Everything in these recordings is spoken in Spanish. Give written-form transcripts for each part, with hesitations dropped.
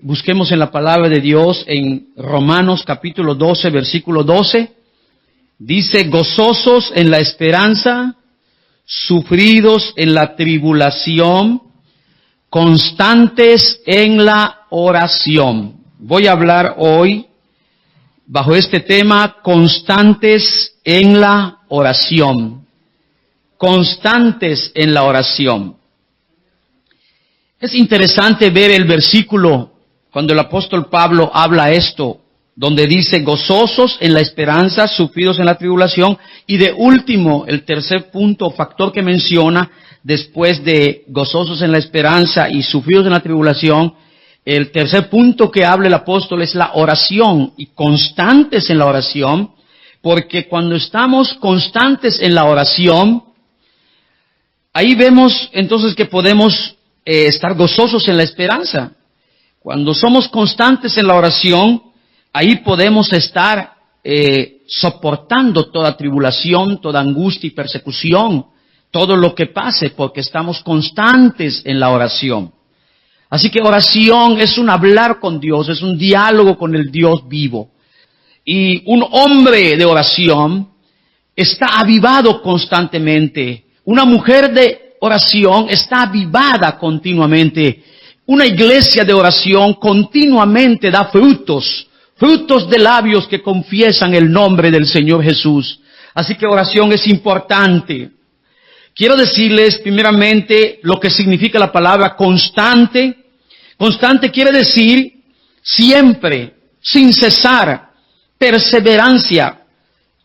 busquemos en la palabra de Dios en Romanos capítulo 12, versículo 12. Dice, gozosos en la esperanza, sufridos en la tribulación, constantes en la oración. Voy a hablar hoy bajo este tema, constantes en la oración. Constantes en la oración. Es interesante ver el versículo cuando el apóstol Pablo habla esto, donde dice gozosos en la esperanza, sufridos en la tribulación, y de último, el tercer punto, factor que menciona, después de gozosos en la esperanza y sufridos en la tribulación, el tercer punto que habla el apóstol es la oración, y constantes en la oración, porque cuando estamos constantes en la oración, ahí vemos entonces que podemos estar gozosos en la esperanza. Cuando somos constantes en la oración, ahí podemos estar soportando toda tribulación, toda angustia y persecución, todo lo que pase, porque estamos constantes en la oración. Así que oración es un hablar con Dios, es un diálogo con el Dios vivo. Y un hombre de oración está avivado constantemente. Una mujer de oración está avivada continuamente. Una iglesia de oración continuamente da frutos de labios que confiesan el nombre del Señor Jesús. Así que oración es importante. Quiero decirles primeramente lo que significa la palabra constante. Constante quiere decir siempre, sin cesar, perseverancia,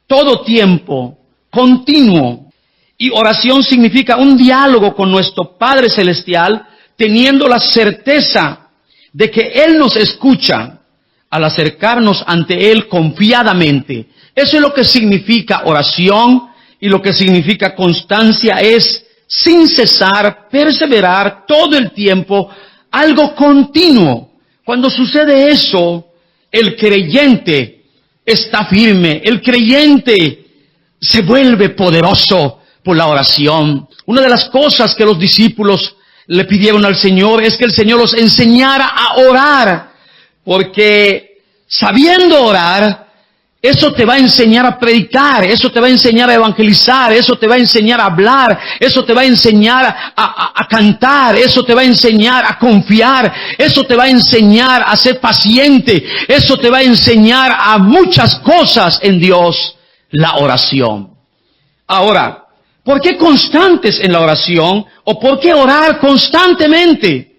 todo tiempo, continuo. Y oración significa un diálogo con nuestro Padre Celestial, teniendo la certeza de que Él nos escucha al acercarnos ante Él confiadamente. Eso es lo que significa oración, y lo que significa constancia es sin cesar, perseverar todo el tiempo, algo continuo. Cuando sucede eso, el creyente está firme, el creyente se vuelve poderoso por la oración. Una de las cosas que los discípulos le pidieron al Señor es que el Señor los enseñara a orar, porque sabiendo orar, eso te va a enseñar a predicar, eso te va a enseñar a evangelizar, eso te va a enseñar a hablar, eso te va a enseñar a cantar, eso te va a enseñar a confiar, eso te va a enseñar a ser paciente, eso te va a enseñar a muchas cosas en Dios, la oración. Ahora, ¿por qué constantes en la oración? ¿O por qué orar constantemente?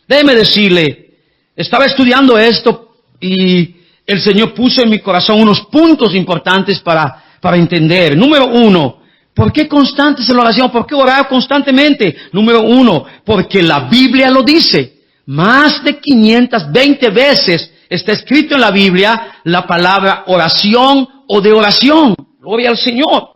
Déjeme decirle, estaba estudiando esto y el Señor puso en mi corazón unos puntos importantes para entender. Número uno, ¿por qué constantes en la oración? ¿Por qué orar constantemente? Número uno, porque la Biblia lo dice. Más de 520 veces está escrito en la Biblia la palabra oración o de oración. Gloria al Señor.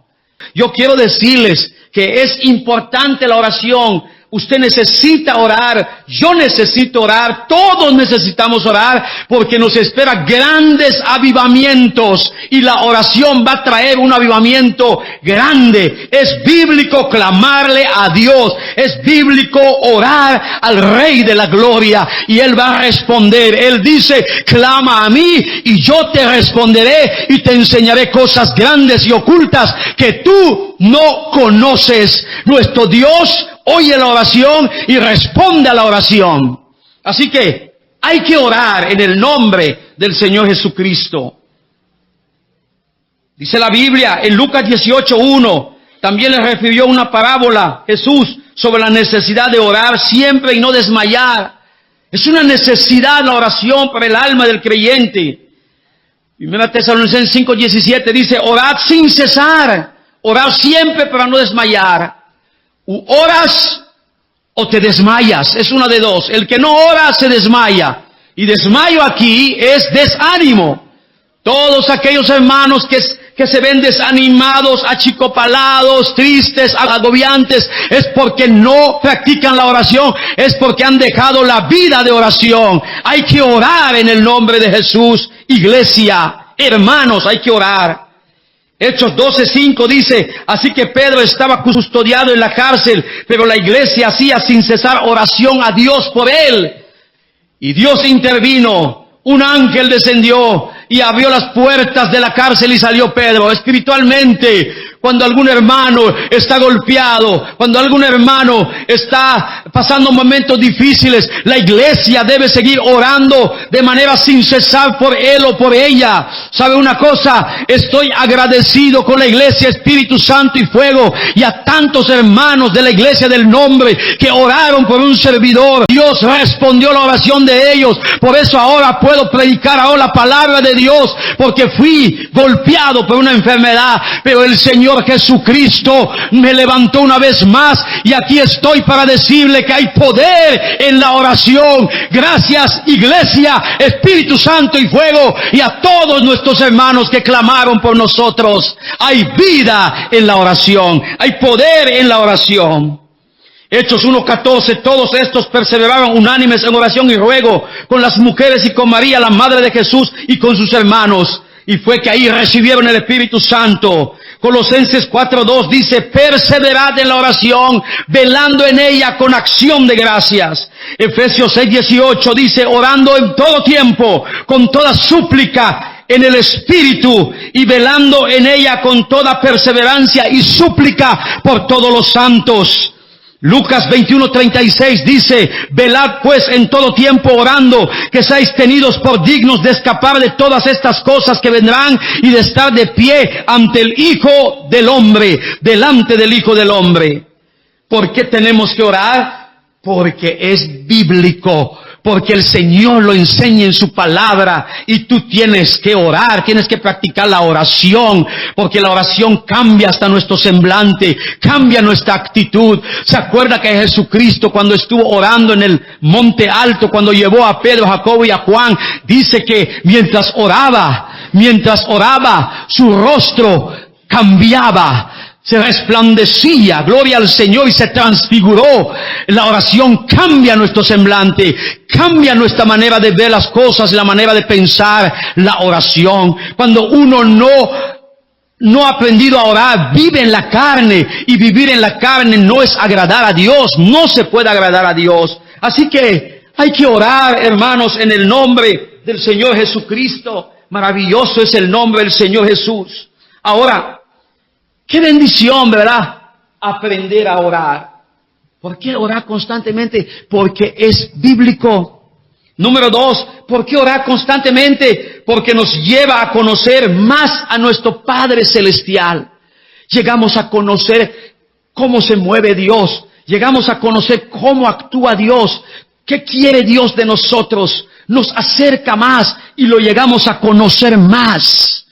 Yo quiero decirles que es importante la oración. Usted necesita orar, yo necesito orar, todos necesitamos orar, porque nos espera grandes avivamientos, y la oración va a traer un avivamiento grande. Es bíblico clamarle a Dios, es bíblico orar al Rey de la Gloria, y Él va a responder. Él dice, clama a mí, y yo te responderé, y te enseñaré cosas grandes y ocultas que tú no conoces. Nuestro Dios oye la oración y responde a la oración. Así que hay que orar en el nombre del Señor Jesucristo. Dice la Biblia en Lucas 18:1, también le refirió una parábola Jesús sobre la necesidad de orar siempre y no desmayar. Es una necesidad la oración para el alma del creyente. Primera Tesalonicenses 5:17 dice, orad sin cesar, orad siempre para no desmayar. Oras o te desmayas, es una de dos. El que no ora se desmaya, y desmayo aquí es desánimo. Todos aquellos hermanos que se ven desanimados, achicopalados, tristes, agobiantes, es porque no practican la oración, es porque han dejado la vida de oración. Hay que orar en el nombre de Jesús. Iglesia, hermanos, hay que orar. Hechos 12:5 dice, así que Pedro estaba custodiado en la cárcel, pero la iglesia hacía sin cesar oración a Dios por él. Y Dios intervino. Un ángel descendió y abrió las puertas de la cárcel y salió Pedro. Espiritualmente, cuando algún hermano está golpeado, cuando algún hermano está pasando momentos difíciles, la iglesia debe seguir orando de manera sin cesar por él o por ella. ¿Sabe una cosa? Estoy agradecido con la iglesia Espíritu Santo y Fuego y a tantos hermanos de la iglesia del nombre que oraron por un servidor. Dios respondió la oración de ellos. Por eso ahora puedo predicar ahora la palabra de Dios, porque fui golpeado por una enfermedad, pero el Señor Jesucristo me levantó una vez más y aquí estoy para decirle que hay poder en la oración. Gracias, iglesia, Espíritu Santo y Fuego, y a todos nuestros hermanos que clamaron por nosotros. Hay vida en la oración, hay poder en la oración. Hechos 1:14, todos estos perseveraron unánimes en oración y ruego con las mujeres y con María, la madre de Jesús, y con sus hermanos. Y fue que ahí recibieron el Espíritu Santo. Colosenses 4:2 dice, perseverad en la oración, velando en ella con acción de gracias. Efesios 6:18 dice, orando en todo tiempo, con toda súplica en el Espíritu, y velando en ella con toda perseverancia y súplica por todos los santos. Lucas 21:36 dice, velad pues en todo tiempo orando, que seáis tenidos por dignos de escapar de todas estas cosas que vendrán y de estar de pie ante el Hijo del Hombre, delante del Hijo del Hombre. ¿Por qué tenemos que orar? Porque es bíblico, porque el Señor lo enseña en su palabra y tú tienes que orar, tienes que practicar la oración, porque la oración cambia hasta nuestro semblante, cambia nuestra actitud. ¿Se acuerda que Jesucristo cuando estuvo orando en el monte alto, cuando llevó a Pedro, a Jacobo y a Juan, dice que mientras oraba, su rostro cambiaba, se resplandecía, gloria al Señor, y se transfiguró. La oración cambia nuestro semblante, cambia nuestra manera de ver las cosas, la manera de pensar. La oración, cuando uno no ha aprendido a orar, vive en la carne, y vivir en la carne no es agradar a Dios, no se puede agradar a Dios. Así que hay que orar, hermanos, en el nombre del Señor Jesucristo. Maravilloso es el nombre del Señor Jesús. Ahora, qué bendición, ¿verdad? Aprender a orar. ¿Por qué orar constantemente? Porque es bíblico. Número 2, ¿por qué orar constantemente? Porque nos lleva a conocer más a nuestro Padre Celestial. Llegamos a conocer cómo se mueve Dios. Llegamos a conocer cómo actúa Dios. ¿Qué quiere Dios de nosotros? Nos acerca más y lo llegamos a conocer más.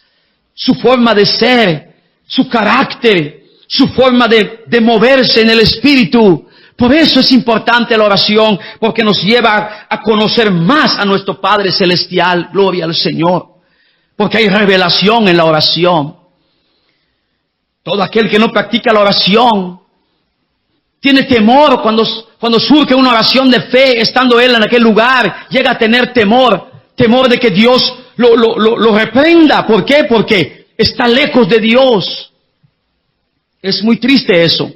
Su forma de ser, su carácter, su forma de moverse en el Espíritu. Por eso es importante la oración, porque nos lleva a conocer más a nuestro Padre Celestial. Gloria al Señor. Porque hay revelación en la oración. Todo aquel que no practica la oración tiene temor cuando surge una oración de fe, estando él en aquel lugar, llega a tener temor de que Dios lo reprenda. ¿Por qué? Porque está lejos de Dios. Es muy triste eso.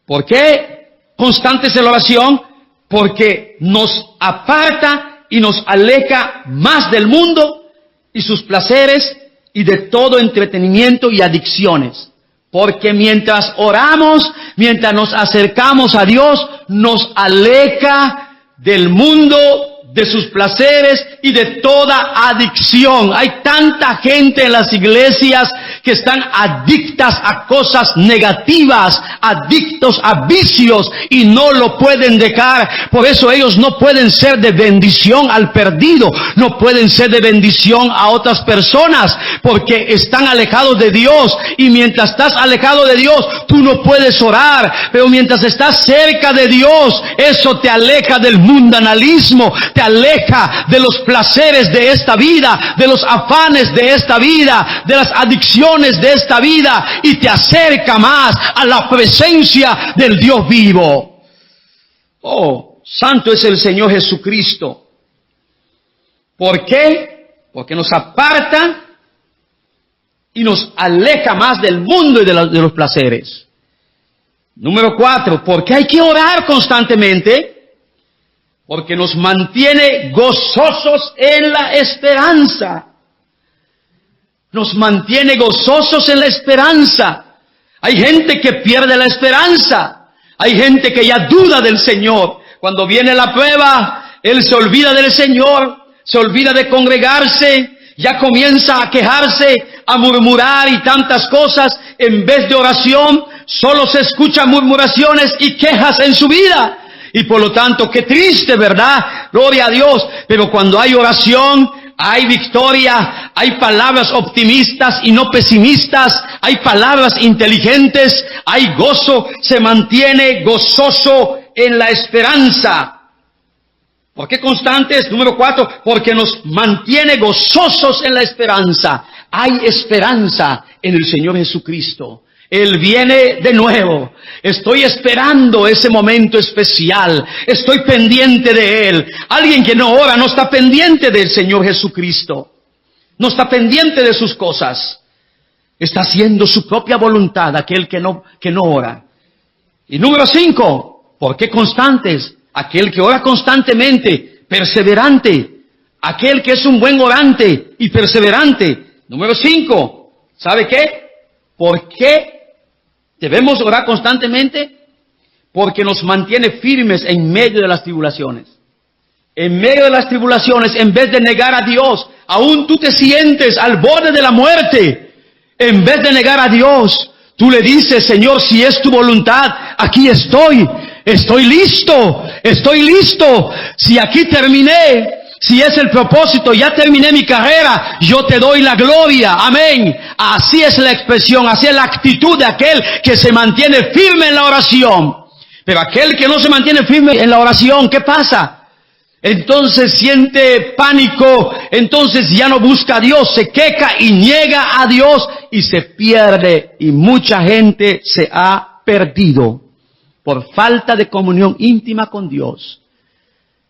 ¿Por qué constantes en la oración? Porque nos aparta y nos aleja más del mundo y sus placeres y de todo entretenimiento y adicciones. Porque mientras oramos, mientras nos acercamos a Dios, nos aleja del mundo, de sus placeres y de toda adicción. Hay tanta gente en las iglesias que están adictas a cosas negativas, adictos a vicios, y no lo pueden dejar. Por eso ellos no pueden ser de bendición al perdido, no pueden ser de bendición a otras personas, porque están alejados de Dios. Y mientras estás alejado de Dios, tú no puedes orar. Pero mientras estás cerca de Dios, eso te aleja del mundanalismo, te aleja de los placeres de esta vida, de los afanes de esta vida, de las adicciones de esta vida, y te acerca más a la presencia del Dios vivo. Oh, santo es el Señor Jesucristo. ¿Por qué? Porque nos aparta y nos aleja más del mundo y de los placeres. Número 4, ¿por qué hay que orar constantemente? porque nos mantiene gozosos en la esperanza. Nos mantiene gozosos en la esperanza. Hay gente que pierde la esperanza. Hay gente que ya duda del Señor. Cuando viene la prueba, él se olvida del Señor, se olvida de congregarse, ya comienza a quejarse, a murmurar y tantas cosas. En vez de oración, solo se escuchan murmuraciones y quejas en su vida. Y por lo tanto, qué triste, ¿verdad? Gloria a Dios. Pero cuando hay oración, hay victoria, hay palabras optimistas y no pesimistas, hay palabras inteligentes, hay gozo, se mantiene gozoso en la esperanza. ¿Por qué constantes? Número 4, porque nos mantiene gozosos en la esperanza. Hay esperanza en el Señor Jesucristo. Él viene de nuevo. Estoy esperando ese momento especial. Estoy pendiente de Él. Alguien que no ora no está pendiente del Señor Jesucristo. No está pendiente de sus cosas. Está haciendo su propia voluntad aquel que no ora. Y número 5, ¿por qué constantes? Aquel que ora constantemente, perseverante. Aquel que es un buen orante y perseverante. Número 5, ¿sabe qué? ¿Por qué debemos orar constantemente? Porque nos mantiene firmes en medio de las tribulaciones. En medio de las tribulaciones, en vez de negar a Dios, aún tú te sientes al borde de la muerte. En vez de negar a Dios, tú le dices, Señor, si es tu voluntad, aquí estoy. Estoy listo. Si aquí terminé, si es el propósito, ya terminé mi carrera, yo te doy la gloria. Amén. Así es la expresión, así es la actitud de aquel que se mantiene firme en la oración. Pero aquel que no se mantiene firme en la oración, ¿qué pasa? Entonces siente pánico, entonces ya no busca a Dios, se queja y niega a Dios y se pierde. Y mucha gente se ha perdido por falta de comunión íntima con Dios.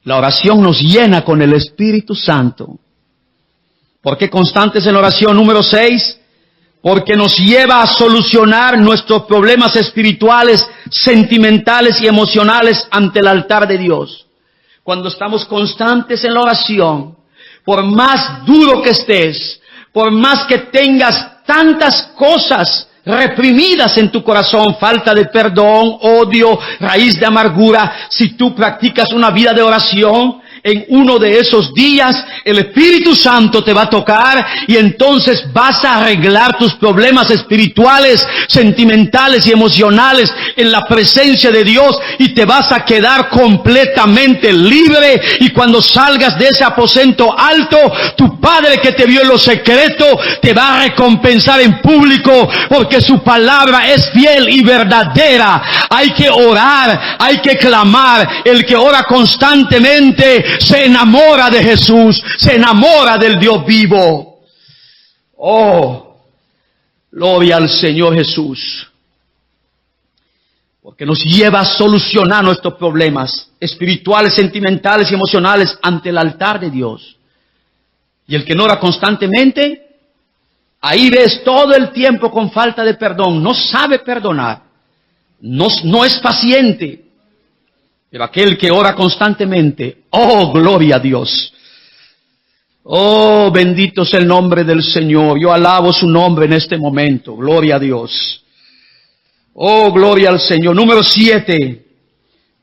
La oración nos llena con el Espíritu Santo. ¿Por qué constantes en la oración? Número 6, porque nos lleva a solucionar nuestros problemas espirituales, sentimentales y emocionales ante el altar de Dios. Cuando estamos constantes en la oración, por más duro que estés, por más que tengas tantas cosas reprimidas en tu corazón, falta de perdón, odio, raíz de amargura, si tú practicas una vida de oración, en uno de esos días el Espíritu Santo te va a tocar y entonces vas a arreglar tus problemas espirituales, sentimentales y emocionales en la presencia de Dios y te vas a quedar completamente libre. Y cuando salgas de ese aposento alto, tu Padre que te vio en lo secreto te va a recompensar en público, porque su palabra es fiel y verdadera. Hay que orar, hay que clamar. El que ora constantemente se enamora de Jesús, se enamora del Dios vivo. Oh, gloria al Señor Jesús. Porque nos lleva a solucionar nuestros problemas espirituales, sentimentales y emocionales ante el altar de Dios. Y el que no ora constantemente, ahí ves todo el tiempo con falta de perdón, no sabe perdonar, no es paciente. Pero aquel que ora constantemente, oh, gloria a Dios. Oh, bendito es el nombre del Señor. Yo alabo su nombre en este momento. Gloria a Dios. Oh, gloria al Señor. Número 7.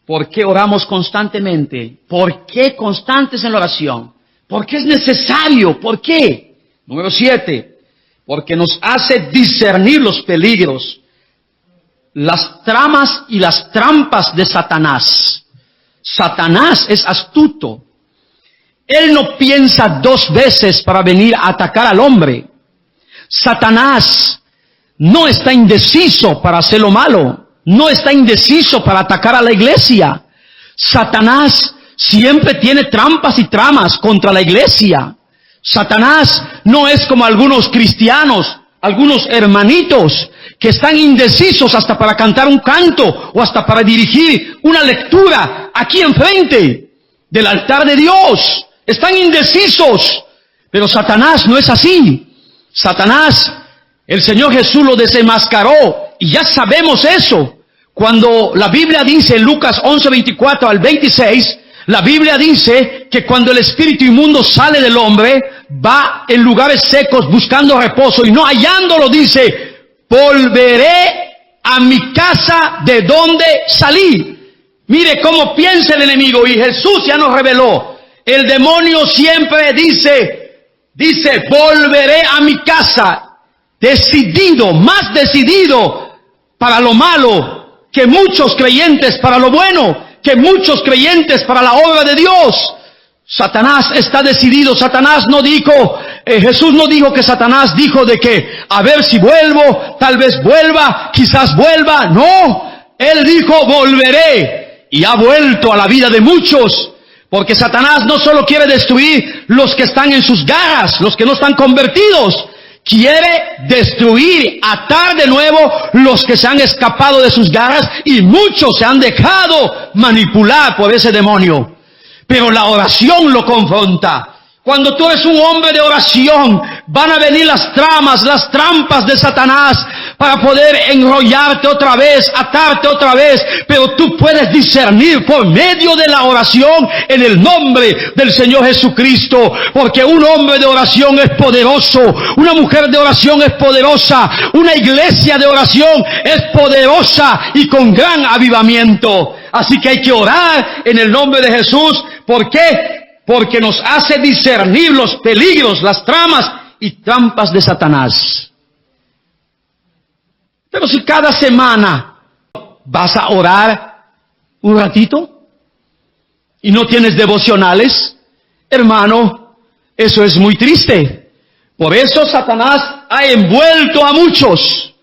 ¿Por qué oramos constantemente? ¿Por qué constantes en la oración? ¿Por qué es necesario? ¿Por qué? Número 7. Porque nos hace discernir los peligros, las tramas y las trampas de Satanás. Satanás es astuto. Él no piensa 2 veces para venir a atacar al hombre. Satanás no está indeciso para hacer lo malo. No está indeciso para atacar a la iglesia. Satanás siempre tiene trampas y tramas contra la iglesia. Satanás no es como algunos cristianos, algunos hermanitos que están indecisos hasta para cantar un canto o hasta para dirigir una lectura aquí enfrente del altar de Dios. Están indecisos, pero Satanás no es así. Satanás, el Señor Jesús lo desenmascaró y ya sabemos eso. Cuando la Biblia dice en Lucas 11:24 al 26, La Biblia dice que cuando el espíritu inmundo sale del hombre, va en lugares secos buscando reposo y no hallándolo dice, volveré a mi casa de donde salí. Mire cómo piensa el enemigo, y Jesús ya nos reveló. El demonio siempre dice, volveré a mi casa. Decidido, más decidido para lo malo que muchos creyentes para lo bueno, que muchos creyentes para la obra de Dios. Satanás está decidido. Satanás no dijo, Jesús no dijo que Satanás dijo de que a ver si vuelvo, tal vez vuelva, quizás vuelva. No, él dijo volveré. Y ha vuelto a la vida de muchos, porque Satanás no solo quiere destruir los que están en sus garras, los que no están convertidos, quiere destruir, atar de nuevo los que se han escapado de sus garras, y muchos se han dejado manipular por ese demonio. Pero la oración lo confronta. Cuando tú eres un hombre de oración, van a venir las tramas, las trampas de Satanás para poder enrollarte otra vez, atarte otra vez. Pero tú puedes discernir por medio de la oración en el nombre del Señor Jesucristo. Porque un hombre de oración es poderoso, una mujer de oración es poderosa, una iglesia de oración es poderosa y con gran avivamiento. Así que hay que orar en el nombre de Jesús. ¿Por qué? Porque nos hace discernir los peligros, las tramas y trampas de Satanás. Pero si cada semana vas a orar un ratito y no tienes devocionales, hermano, eso es muy triste. Por eso Satanás ha envuelto a muchos.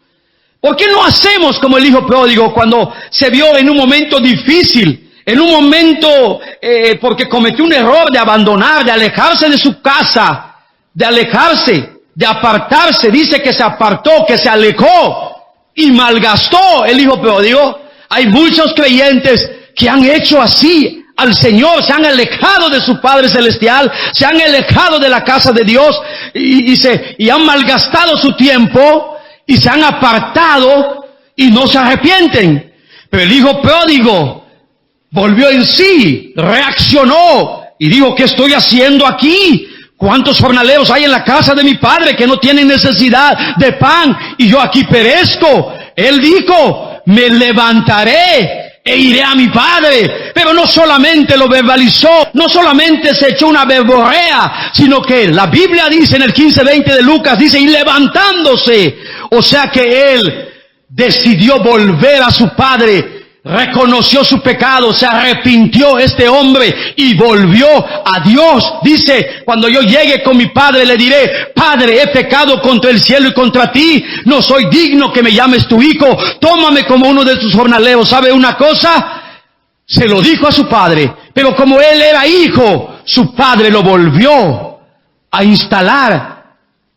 ¿Por qué no hacemos como el hijo pródigo cuando se vio en un momento difícil? En un momento, porque cometió un error de abandonar, de alejarse de su casa, de alejarse, de apartarse. Dice que se apartó, que se alejó y malgastó el hijo pródigo. Hay muchos creyentes que han hecho así al Señor, se han alejado de su Padre Celestial, se han alejado de la casa de Dios y han malgastado su tiempo y se han apartado y no se arrepienten. Pero el hijo pródigo volvió en sí, reaccionó y dijo, ¿qué estoy haciendo aquí? ¿Cuántos jornaleros hay en la casa de mi padre que no tienen necesidad de pan y yo aquí perezco? Él dijo, me levantaré e iré a mi padre. Pero no solamente lo verbalizó, no solamente se echó una verborrea, sino que la Biblia dice en el 15:20 de Lucas, dice, y levantándose, o sea que él decidió volver a su padre. Reconoció su pecado, se arrepintió este hombre y volvió a Dios. Dice, cuando yo llegue con mi padre le diré, Padre, he pecado contra el cielo y contra ti, no soy digno que me llames tu hijo, tómame como uno de tus jornaleros. ¿Sabe una cosa? Se lo dijo a su padre, pero como él era hijo, su padre lo volvió a instalar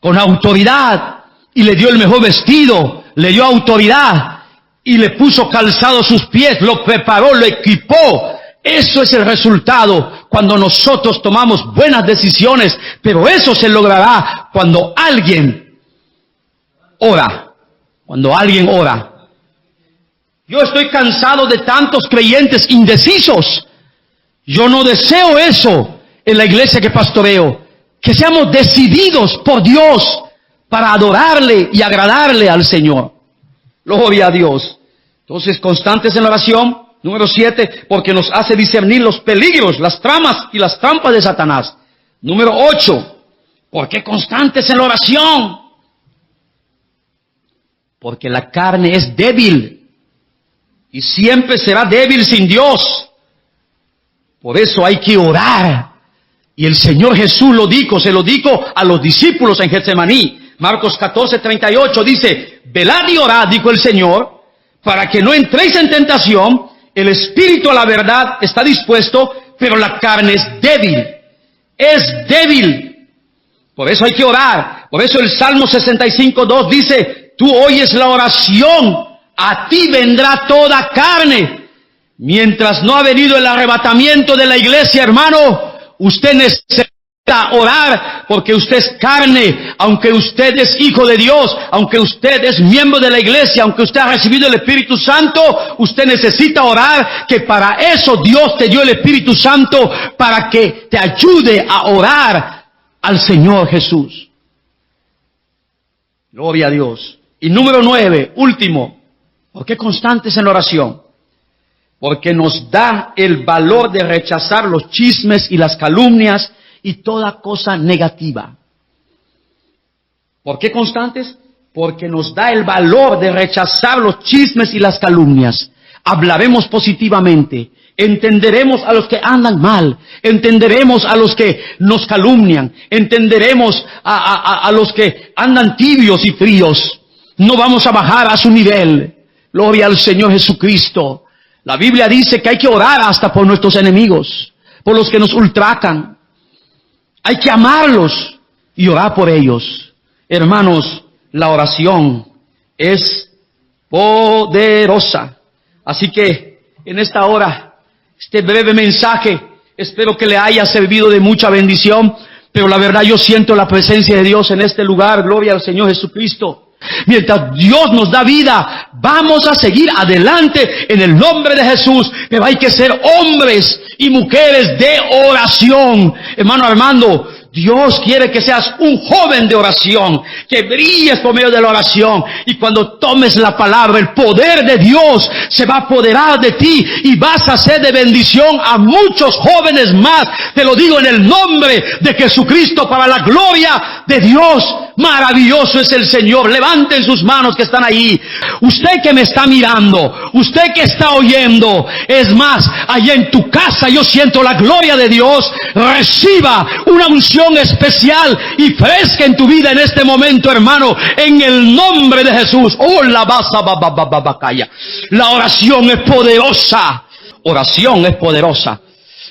con autoridad y le dio el mejor vestido, le dio autoridad. Y le puso calzado a sus pies, lo preparó, lo equipó. Eso es el resultado cuando nosotros tomamos buenas decisiones. Pero eso se logrará cuando alguien ora. Cuando alguien ora. Yo estoy cansado de tantos creyentes indecisos. Yo no deseo eso en la iglesia que pastoreo. Que seamos decididos por Dios para adorarle y agradarle al Señor. Gloria a Dios. Entonces, constantes en la oración. Número 7, porque nos hace discernir los peligros, las tramas y las trampas de Satanás. Número 8, ¿por qué constantes en la oración? Porque la carne es débil y siempre será débil sin Dios. Por eso hay que orar. Y el Señor Jesús lo dijo, se lo dijo a los discípulos en Getsemaní. Marcos 14:38 dice, velad y orad, dijo el Señor, para que no entréis en tentación. El espíritu a la verdad está dispuesto, pero la carne es débil. Es débil. Por eso hay que orar. Por eso el Salmo 65:2 dice, tú oyes la oración, a ti vendrá toda carne. Mientras no ha venido el arrebatamiento de la iglesia, hermano, usted necesita a orar porque usted es carne, aunque usted es hijo de Dios, aunque usted es miembro de la iglesia, aunque usted ha recibido el Espíritu Santo, usted necesita orar, que para eso Dios te dio el Espíritu Santo, para que te ayude a orar al Señor Jesús. Gloria a Dios. Y número 9, último, ¿por qué constantes en la oración? Porque nos da el valor de rechazar los chismes y las calumnias y toda cosa negativa. ¿Por qué constantes? Porque nos da el valor de rechazar los chismes y las calumnias. Hablaremos positivamente, entenderemos a los que andan mal, entenderemos a los que nos calumnian, entenderemos a los que andan tibios y fríos. No vamos a bajar a su nivel. Gloria al Señor Jesucristo. La Biblia dice que hay que orar hasta por nuestros enemigos, por los que nos ultrajan. Hay que amarlos y orar por ellos. Hermanos, la oración es poderosa. Así que en esta hora, este breve mensaje, espero que le haya servido de mucha bendición. Pero la verdad, yo siento la presencia de Dios en este lugar. Gloria al Señor Jesucristo. Mientras Dios nos da vida, vamos a seguir adelante en el nombre de Jesús. Pero hay que ser hombres y mujeres de oración. Hermano Armando, Dios quiere que seas un joven de oración, que brilles por medio de la oración. Y cuando tomes la palabra, el poder de Dios se va a apoderar de ti y vas a ser de bendición a muchos jóvenes más. Te lo digo en el nombre de Jesucristo, para la gloria de Dios. Maravilloso es el Señor. Levanten sus manos que están ahí. Usted que me está mirando, usted que está oyendo, es más, allá en tu casa yo siento la gloria de Dios. Reciba una unción especial y fresca en tu vida en este momento, hermano, en el nombre de Jesús. Oh, la basa babacaya. La oración es poderosa. Oración es poderosa.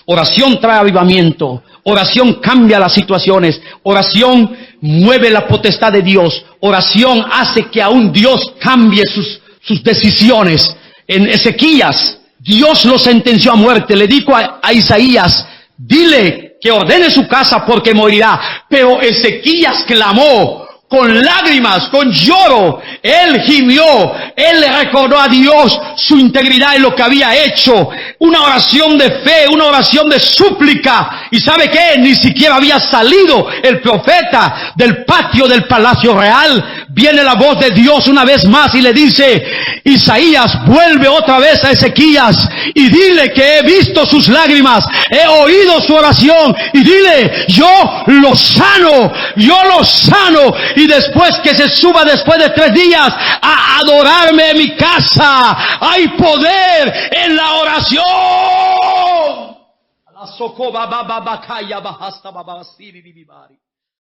Oración trae avivamiento. Oración cambia las situaciones. Oración mueve la potestad de Dios. Oración hace que aún Dios cambie sus decisiones. En Ezequías, Dios lo sentenció a muerte. Le dijo a Isaías, dile que ordene su casa porque morirá. Pero Ezequías clamó con lágrimas, con lloro. Él gimió, él le recordó a Dios su integridad y lo que había hecho. Una oración de fe, una oración de súplica. ¿Y sabe qué? Ni siquiera había salido el profeta del patio del palacio real. Viene la voz de Dios una vez más y le dice, Isaías, vuelve otra vez a Ezequías y dile que he visto sus lágrimas, he oído su oración, y dile, yo lo sano. Y después que se suba después de 3 días a adorarme en mi casa. Hay poder en la oración.